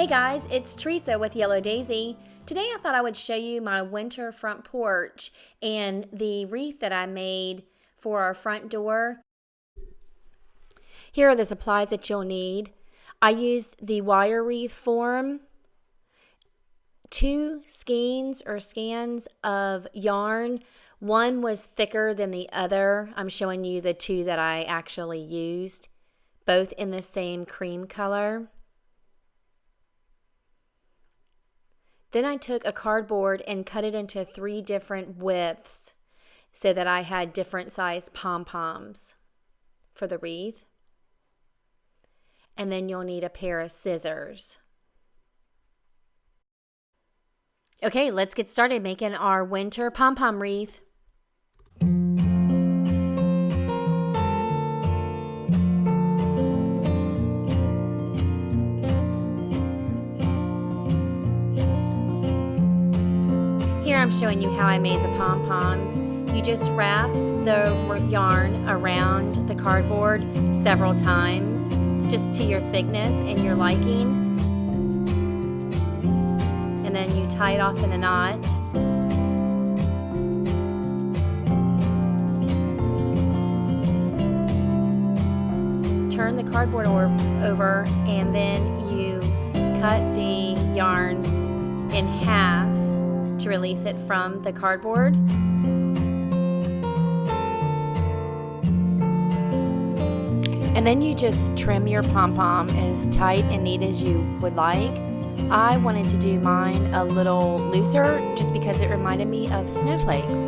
Hey guys, it's Teresa with Yellow Daisy. Today I thought I would show you my winter front porch and the wreath that I made for our front door. Here are the supplies that you'll need. I used the wire wreath form, 2 skeins or scans of yarn. One was thicker than the other. I'm showing you the 2 that I actually used, both in the same cream color. Then I took a cardboard and cut it into 3 different widths so that I had different size pom-poms for the wreath. And then you'll need a pair of scissors. Okay, let's get started making our winter pom-pom wreath. Here I'm showing you how I made the pom-poms. You just wrap the yarn around the cardboard several times, just to your thickness and your liking. And then you tie it off in a knot. Turn the cardboard over and then you cut the yarn in half to release it from the cardboard. And then you just trim your pom-pom as tight and neat as you would like. I wanted to do mine a little looser just because it reminded me of snowflakes.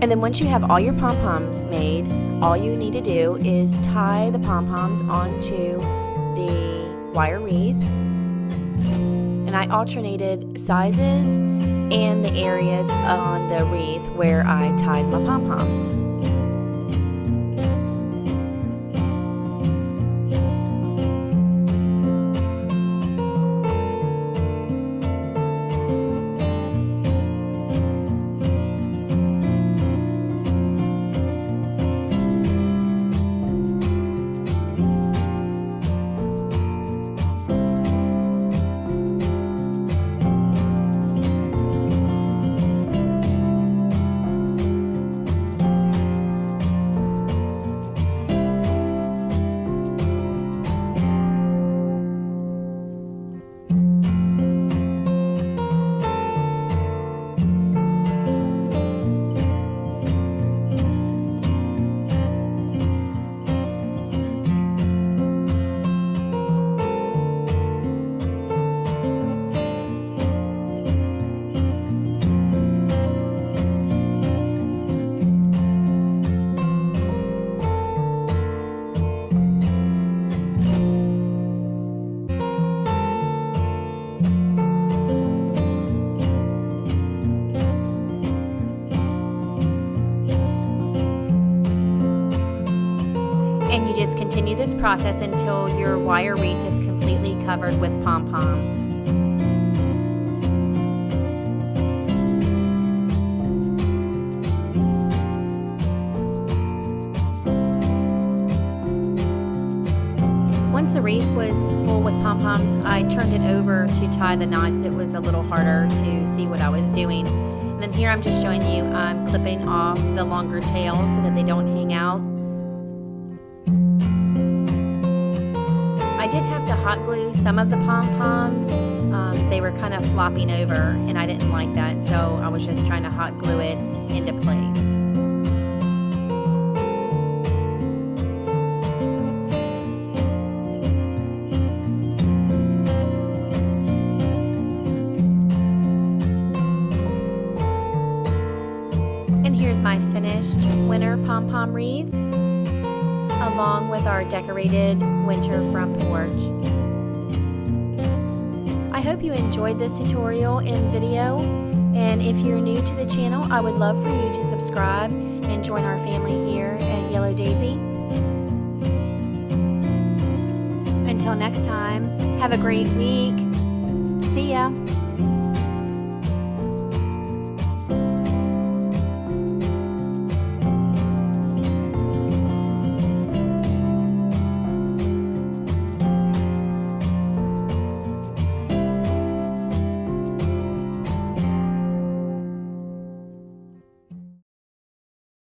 And then once you have all your pom-poms made, all you need to do is tie the pom-poms onto the wire wreath. And I alternated sizes and the areas on the wreath where I tied my pom-poms. And you just continue this process until your wire wreath is completely covered with pom-poms. Once the wreath was full with pom-poms, I turned it over to tie the knots. It was a little harder to see what I was doing. And then here I'm just showing you I'm clipping off the longer tails so that they don't hang out. I did have to hot glue some of the pom-poms. They were kind of flopping over and I didn't like that, so I was just trying to hot glue it into place. And here's my finished winter pom-pom wreath, along with our decorated winter front porch. I hope you enjoyed this tutorial and video, and if you're new to the channel, I would love for you to subscribe and join our family here at Yellow Daisy. Until next time, have a great week. See ya!